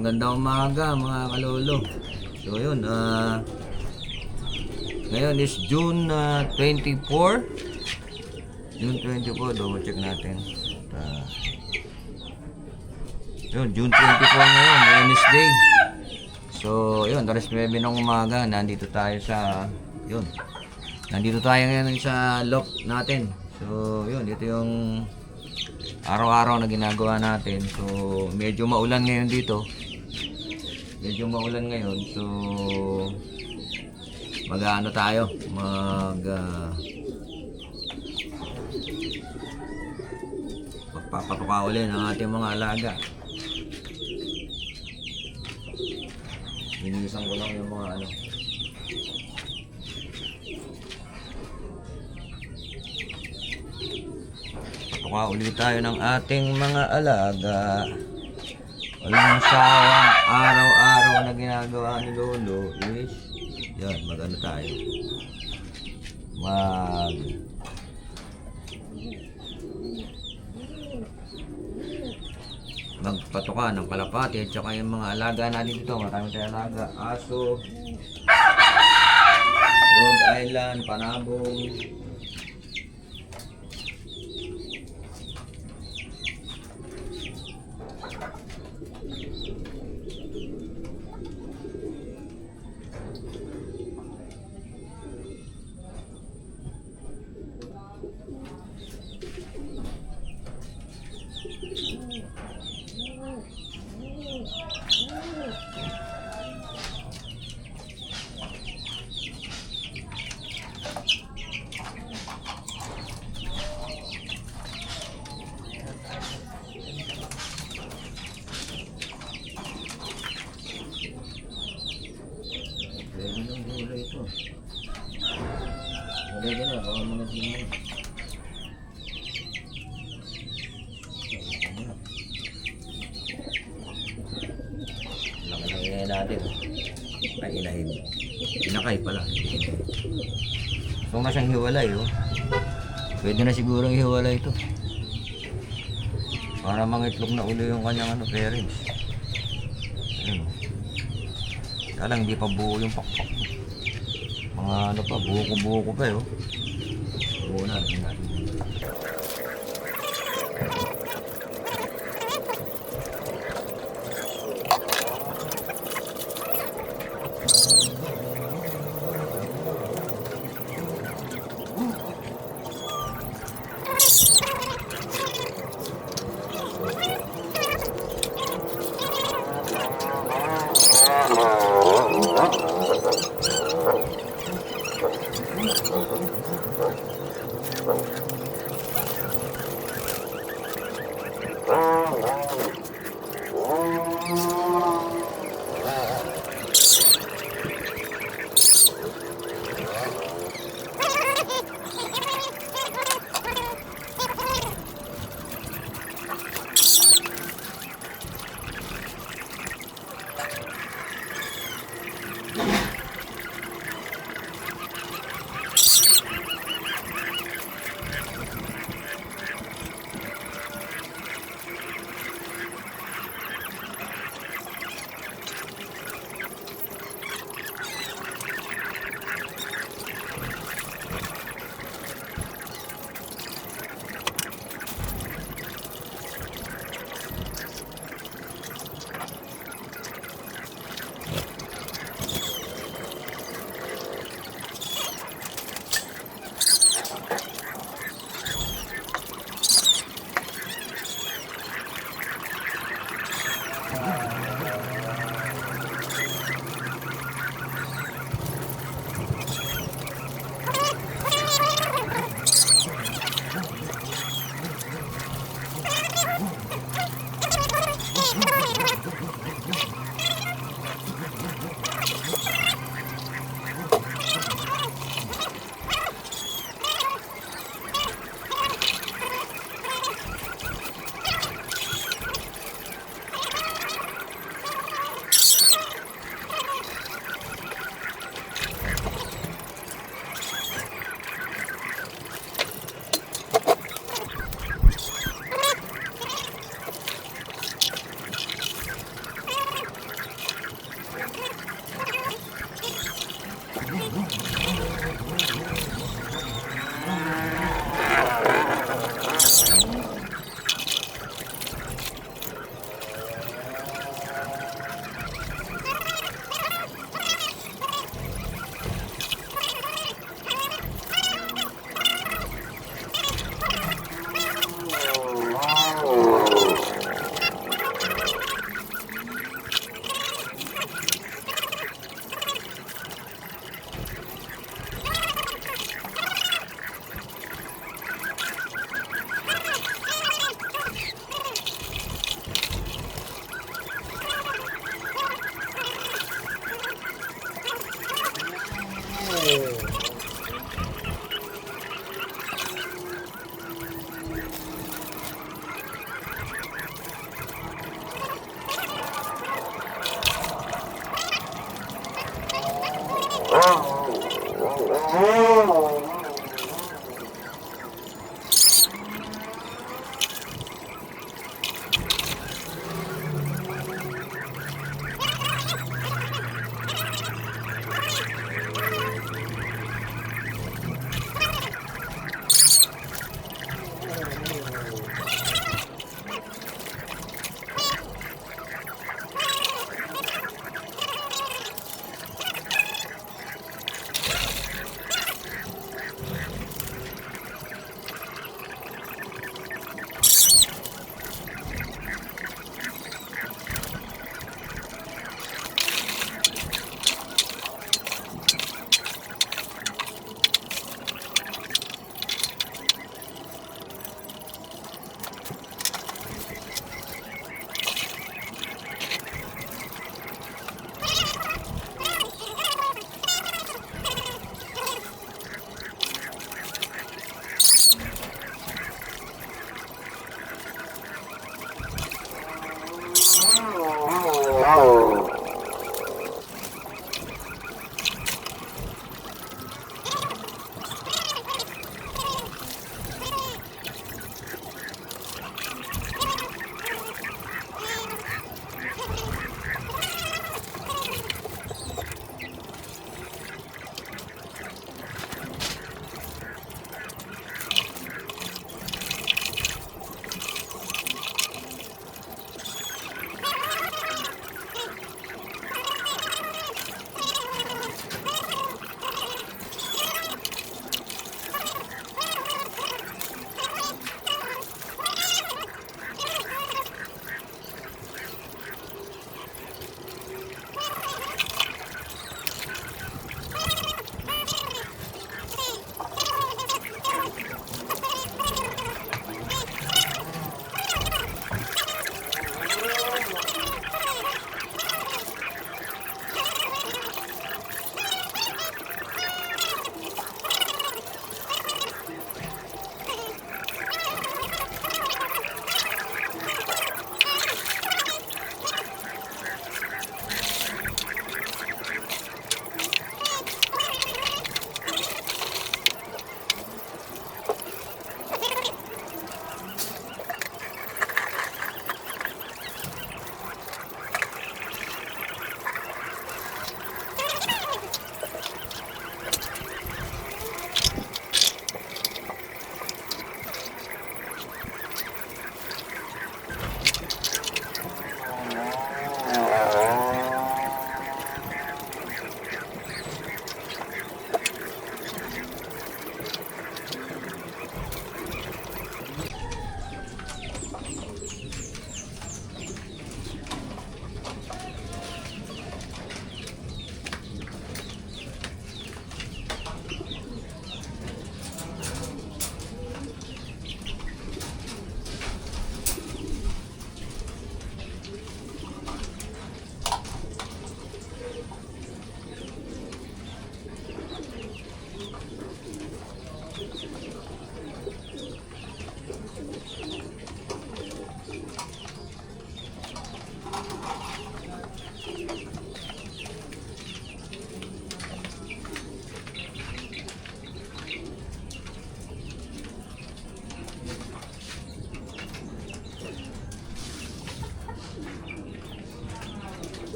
magandang umaga mga kalolo. So yun, ngayon is June 24. June 24, double check natin. Yun, June 24 ngayon, Wednesday. So yun, 9 ng umaga, nandito tayo sa, yun. Nandito tayo ngayon sa loft natin. So yun, dito yung araw-araw na ginagawa natin. So medyo maulan ngayon dito. Medyo maulan ngayon. So mag-ano tayo? Magpapatuka uli ng ating mga alaga. Linisan ko lang yung mga ano. Patuka ulit tayo ng ating mga alaga. Walang sawang araw-araw na ginagawa ni Lolo is yan, mag-ano tayo. Magpatuka ng kalapati at saka yung mga alaga natin dito. Marami tayong alaga. Aso, Rhode Island, Panabong. Wala ka na, baka mga tingin. Laki na inahin natin. Ay, inahin. Inakay pala. Kung na siyang hiwalay, oh. Pwede na siguro hiwalay ito. Para mangitlog na uli yung kanyang parents. Ayun, oh. Kaya lang, hindi pa buo yung pakpak. Mga ano pa, buko-buko pa yun. Buo na, natin natin.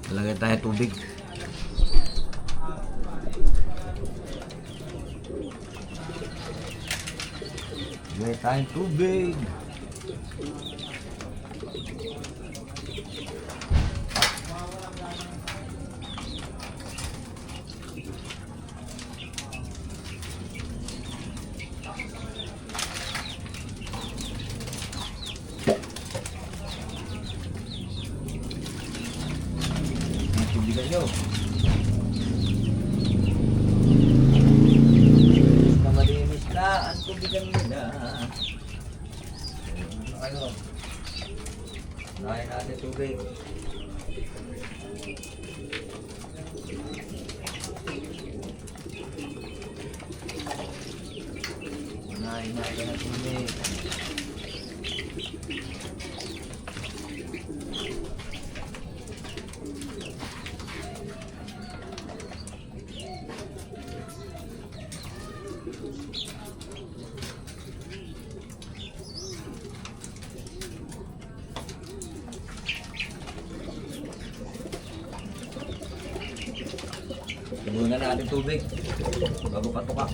Lagay tayo tubig. Lagay tayo tubig. Tubigan nyo. Na malinis na ang tubigan nila. Ano kayo? Nahin natin tubig. Nahin natin ang tubig. Tubunan na natin tubig bago patuka.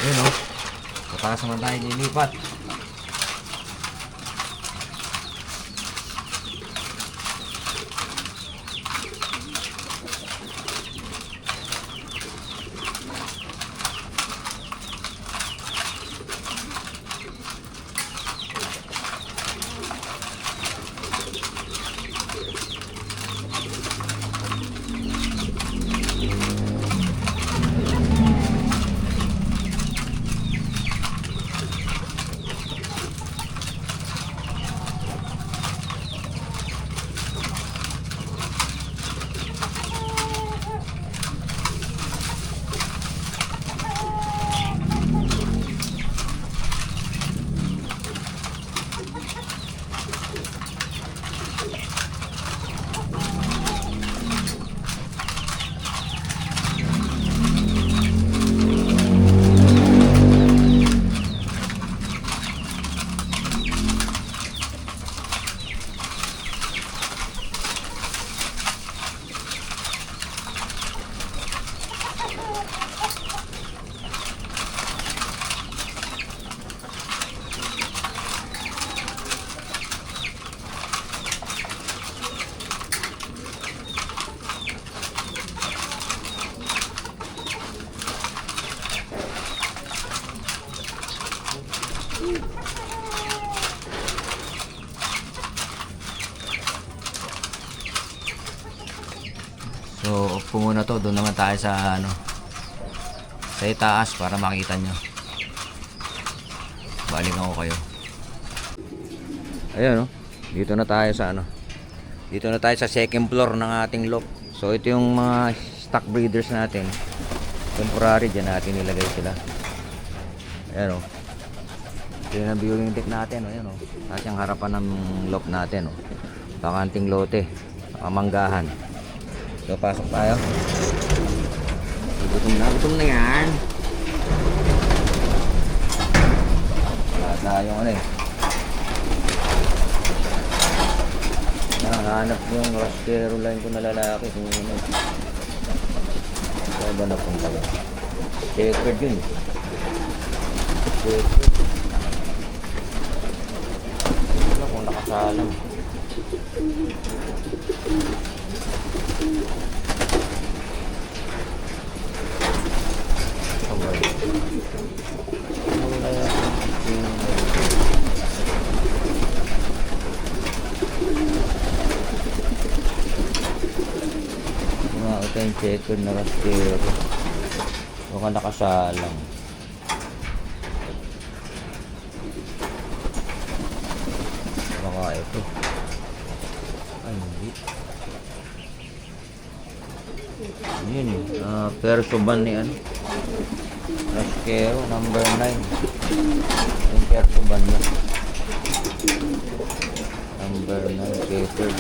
Ayun o. Sa taas naman tayo lilipat. So, off ko muna to. Doon naman tayo sa ano, sa itaas para makita nyo. Balikan ko kayo. Ayan, no? Dito na tayo sa ano. Dito na tayo sa second floor ng ating loft. So, ito yung mga stock breeders natin. Temporary, dyan natin nilagay sila. Ayan, no? Ito yung viewing deck natin, ayan, no? Tapos yung harapan ng loft natin, no? Bakanting lote. Kamanggahan. So, pasok tayo. Gutom na yan. Wala tayong ano eh. Nahanap yung Rastero line ko na lalaki. Kung ano. Saan ba napunta ba? Checkered yun. Checkered. Wala kung nakasalang. Ito yung checker na Rastero. Baka nakasalang. Baka ito. Ay, hindi. Yun eh. Perso ban ni ano. Rastero number 9. Yung perso ban niya. Number 9 checker.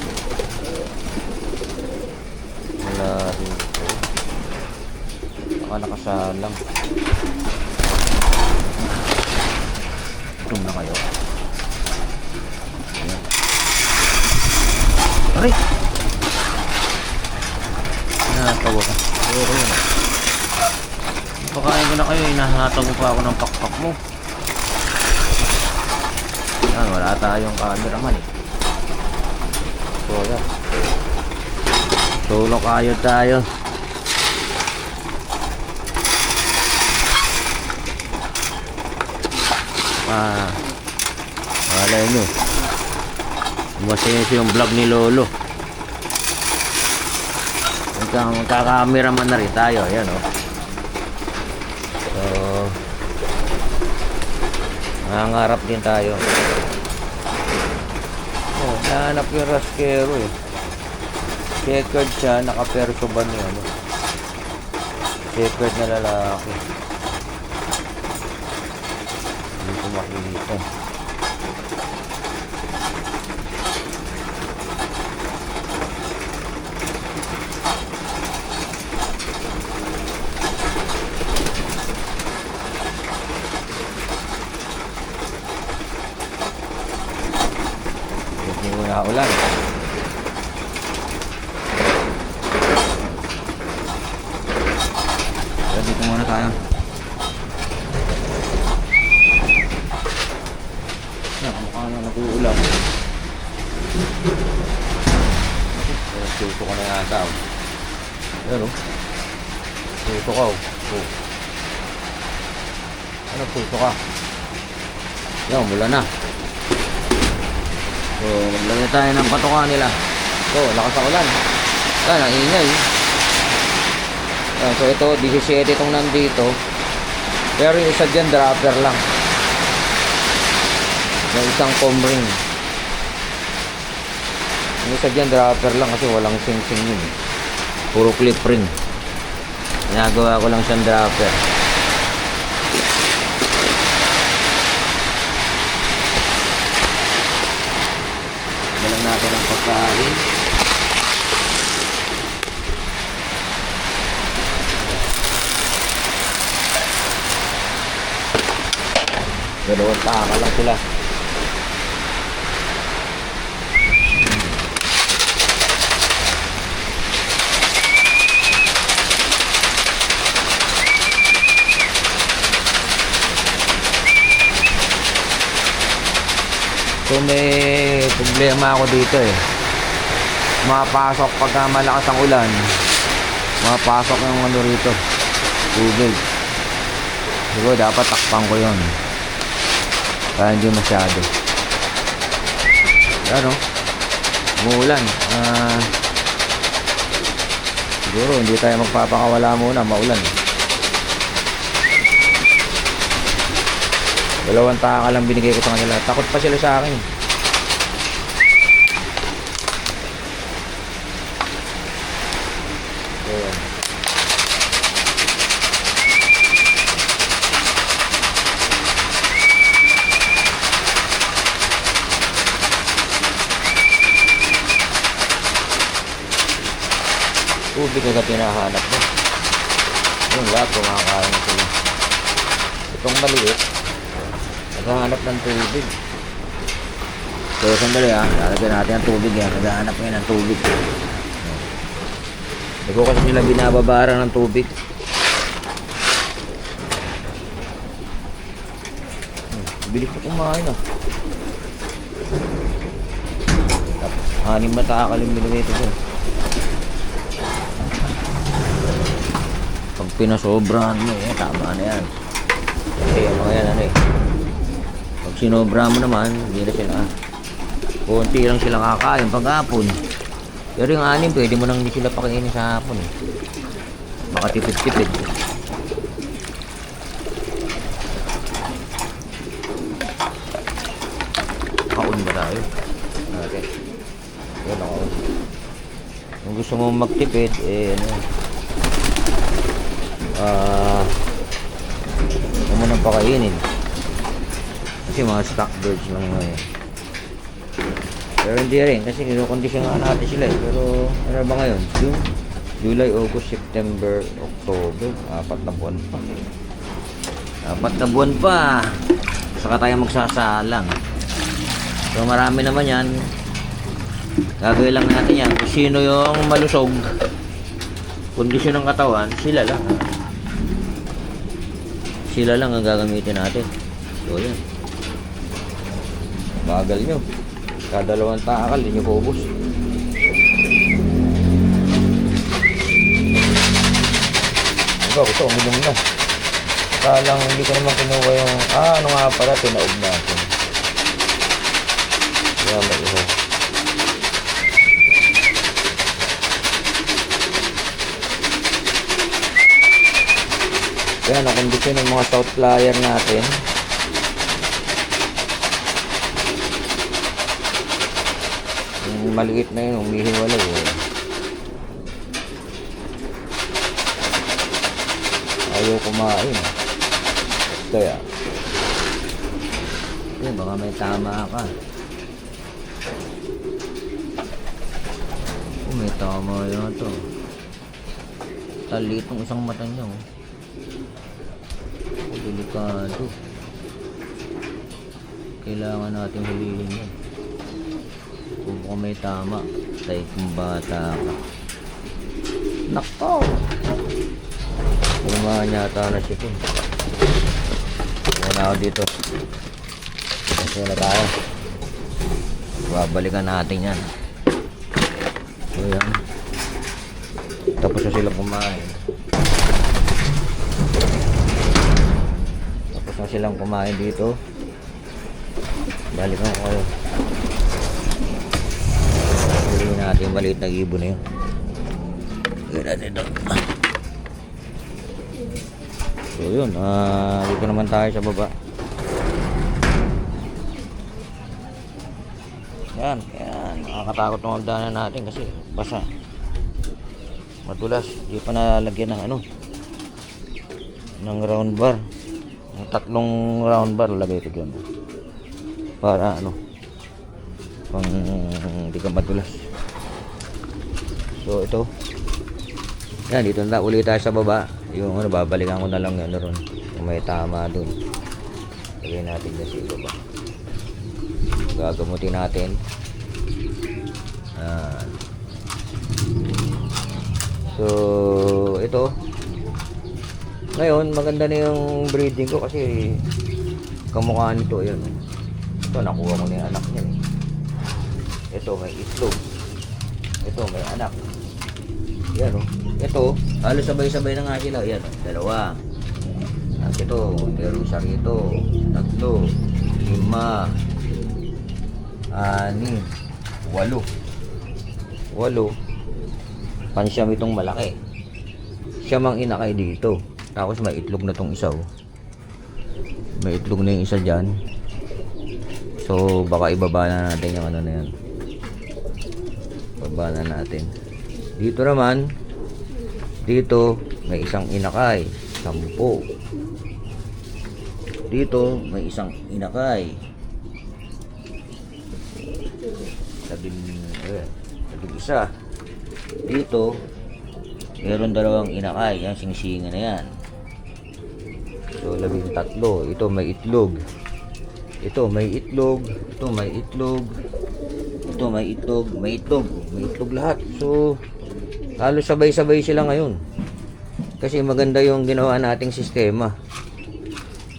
Wala dito. Baka nakasalang. Zoom na kayo. Ayan. Aray! Natawa ka. Ayoko yun. Pakain ko na kayo. Hinahataw mo pa ako ng pakpak mo. Ayan, wala tayong cameraman eh. So, ayan. Tulong kayo tayo. Malay nyo. Umasinsi yung vlog ni Lolo. Magkakameraman na rin tayo. Ayan o. So, nangangarap din tayo. Oh, nahanap yung Rastero eh. Checkered siya, naka-perso ban niya, ano? Checkered na lalaki. Hindi ko makikita. Hindi mo na ulan. Dito muna tayo. nag-uulam. Tuto ko na yata. Ayan o. Tuto ka o. Ano tuto ka? Yan, mula na. So, maglagay tayo ng patuka nila. So, lakas ang ulan. Yan, ang ingay. Yan, so, ito, 17 itong nandito. Pero yung isa dyan, dropper lang. Yung isang comb ring. Yung isa dyan, dropper lang kasi walang sing-sing yun. Puro clip ring. Ginagawa ko lang siyang dropper. Dalang natin ang pagkain. Dalawang taka lang sila. So may problema ako dito eh. Mapasok pagka malakas ang ulan. Mapasok yung ano rito. Tubig. Siguro dapat takpan ko yun. Kaya hindi masyado. Ano? Umuulan. Siguro hindi tayo magpapakawala muna. Maulan. Dalawang taka lang binigay ko sa kanila. Takot pa sila sa akin. Ayan. Tubig agad hinahanap mo. Yung lahat kumakain na sila. Itong maliit naghahanap ng tubig. So sandali lalagyan natin ang tubig yan. Naghahanap ngayon ng tubig. Hindi ko kasi sila binababaran ng tubig. Bilis na kumain Anim na takal yung binigay ito dyan. Pag pinasobrahan mo tama na yan. Kasi yung mga yan pag sinobra mo naman hindi na sila konti lang sila kakain pag hapon. Pero yung anim pwede mo nang hindi sila pakainin sa hapon baka tipid-tipid. Kaon ba tayo? Okay. Yan ako. Kung gusto mo magtipid huwag mo nang pakainin kasi mga stock birds lang ngayon. Pero hindi rin kasi kinukondisyon nga natin sila pero ano ba ngayon? June, July, August, September, October, 4 na buwan pa. 4 na buwan pa saka tayo magsasalang. So marami naman yan. Gagawin lang natin yan kung sino yung malusog kondisyon ng katawan, sila lang ang gagamitin natin. So yan, bagal nyo kada 2 takal hindi nyo paubos. Diba gusto uminom na kalang hindi ko naman kinuha yung ano nga pala tinaog natin. Kaya may iho. Kaya nakondisyon ng mga south flyer natin. Yung maliit na yun, umihiwalay ayaw kumain. Kaya baka may tama ka. May tama yun ito. Talit ng isang mata niya delikado. Kailangan natin hulihin yan. Kung may tama tayo kung bata ka. Nako! Kumahan yata na siya kung wala ako dito. Kasi na tayo. babalikan natin yan. So yan, tapos na silang kumain. Tapos na silang kumain dito. Balikan ko kayo. Huli natin yung maliit na ibon na yun. Lagyan natin ito. So yun, dito naman tayo sa baba. Yan, nakakatakot ng hagdanan natin kasi basa. Madulas, di pa nalagyan ng ano, ng round bar. Yung 3 round bar lagay ko dyan. Para ano, pang hindi ka madulas. So ito, yan, dito na ulit tayo sa baba. Yung ano, babalikan ko na lang yun ron kung may tama dun. Lagay natin dyan sa baba. Gagamutin natin. So ito ngayon maganda na yung breeding ko kasi kamukha nito. Yun, ito nakuha ko na yung anak niya. Ito may itlog, ito may anak. Yan o, ito halos sabay-sabay na nga sila. Yan, dalawa. At ito meron isa rito, 3, 5, 6, 8. Pansyam itong malaki. Siyam ang inakay dito. Tapos may itlog na tong isa. May itlog na yung isa dyan. So baka ibaba na natin yung ano na yan. Ibaba na natin. Dito naman, dito may isang inakay, 10. Dito may isang inakay, 11. Dito meron 2 inakay. Yan, singsingan na yan. So 13. Ito may itlog, ito may itlog, ito may itlog, ito may itlog, may itlog, may itlog lahat. So halos sabay-sabay sila ngayon kasi maganda yung ginawa nating sistema.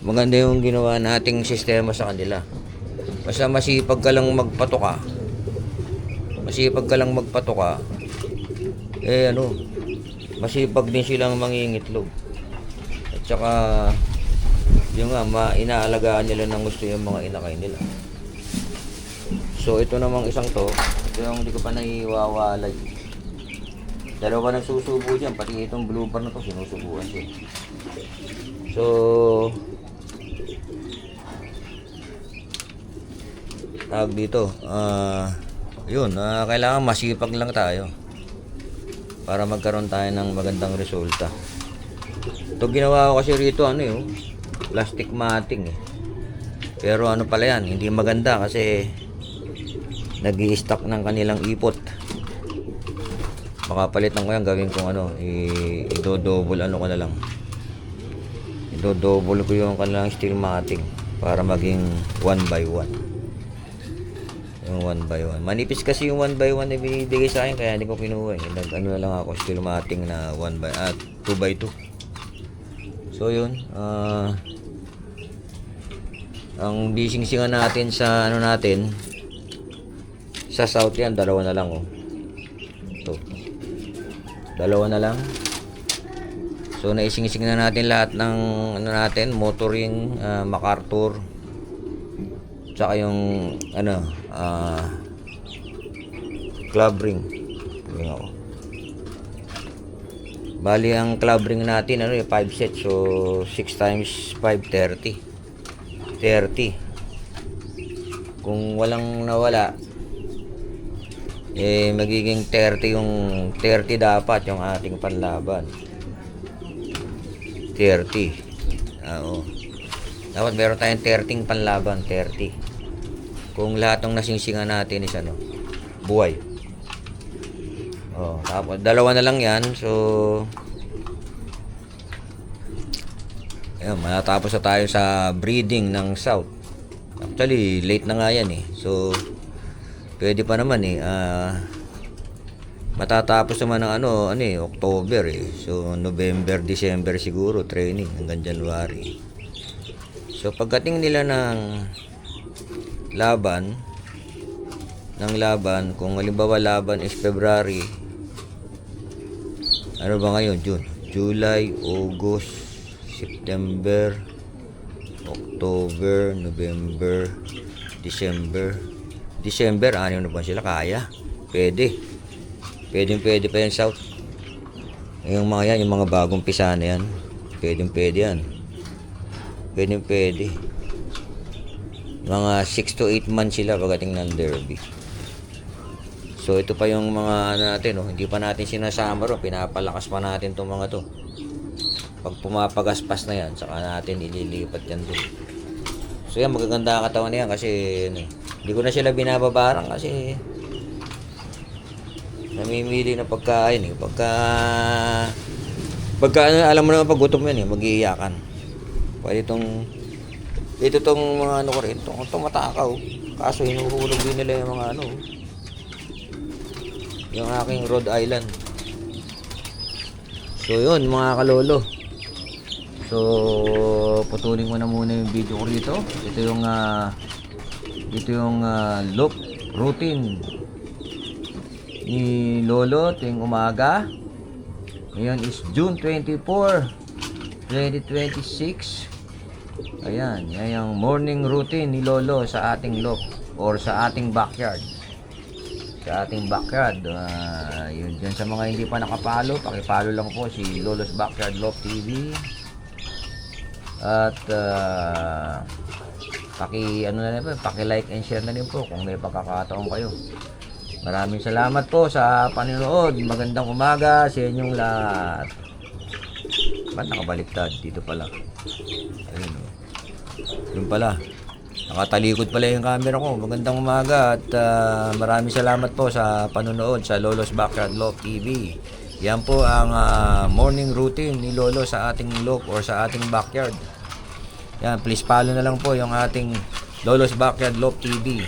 Maganda yung ginawa nating sistema sa kanila. Basta masipag ka lang magpatoka, masipag ka lang magpatoka, eh ano, masipag din silang mangingitlog. At saka yung nga, inaalagaan nila ng gusto yung mga inakay nila. So ito namang isang to, ito yung hindi ko pa naiwawalay. 2 nagsusubo dyan, pati itong blooper na to sinusubuan siya. So tawag dito, yun, kailangan masipag lang tayo para magkaroon tayo ng magandang resulta. Ito ginawa ko kasi rito, ano yun, plastic matting eh. Pero ano pala yan, hindi maganda kasi nag-i-stack ng kanilang ipot. Makapalitan ko yan, gawin kong ano, i-double ano ko na lang. I-double ko yung kanilang steel matting para maging 1x1. Yung 1x1. Manipis kasi yung 1x1 na binibigay sa akin kaya hindi ko kinuha eh. Nag-ano na lang ako, steel matting na 2x2. So yun, ang bising-singan natin sa ano natin sa south yan, 2 na lang oh. So 2 na lang. So naising-sing na natin lahat ng ano natin, motoring, MacArthur, tsaka yung ano, club ring. Tingnan ako. Bali ang club ring natin ano, 5 sets. So 6 times 5, 30. Kung walang nawala, eh magiging 30 yung 30 dapat yung ating panlaban. 30. Oo. Dapat meron tayong 30 panlaban, 30. Kung lahat ng nasingsingan natin is ano, buhay. Oh, tapos 2 na lang 'yan. So ayun, matapos na tayo sa breeding ng south. Actually, late na nga 'yan eh. So pwede pa naman eh. Matatapos naman ng October eh. So November, December siguro training hanggang January. So pagdating nila ng laban, ng laban, kung halimbawa laban is February, ano ba ngayon? June, July, August, September, October, November, December, ano na ba sila? Kaya. Pwede pa yan, South. Yung mga yan, yung mga bagong pisa na yan, pwede yan. Pwede. Mga 6 to 8 months sila pagdating ng derby. So ito pa yung mga ano natin, oh, hindi pa natin sinasama ro, pinapalakas pa natin tong mga to. Pag pumapagaspas na yan, saka natin ililipat yan dun. So yan, magaganda ang katawan na yan kasi ano, hindi ko na sila binababarang kasi namimili na pagkain eh. Pagka ano, alam mo naman pag gutom yan eh, mag-iiyakan. Pwede itong mga ano ko rin, itong matakaw. Kaso hinuhulog din nila yung mga ano, yung aking Rhode Island. So yun mga kalolo. So putulin ko na muna yung video ko rito. Ito yung loop routine ni Lolo tuwing umaga. Ngayon is June 24, 2026. Ayan, yan yung morning routine ni Lolo sa ating loop or sa ating backyard. Yun dyan sa mga hindi pa nakapalo, pakipalo lang po si Lolo's Backyard Loop TV. At paki-like and share na din po kung may pagkakataon kayo. Maraming salamat po sa panonood. Magandang umaga sa inyong lahat. Ba't nakabaliktad? Dito pala. Ayun o. Yun pala. Nakatalikod pala yung camera ko. Magandang umaga at maraming salamat po sa panonood sa Lolo's Backyard Loop TV. Yan po ang morning routine ni Lolo sa ating loop or sa ating backyard. Yan, please follow na lang po yung ating Lolo's Backyard Loop TV.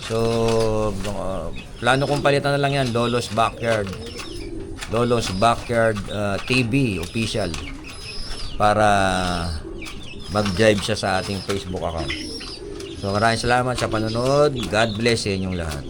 So, plano kong palitan na lang yan, Lolo's Backyard TV official para mag-jive siya sa ating Facebook account. So maraming salamat sa panonood. God bless sa inyong lahat.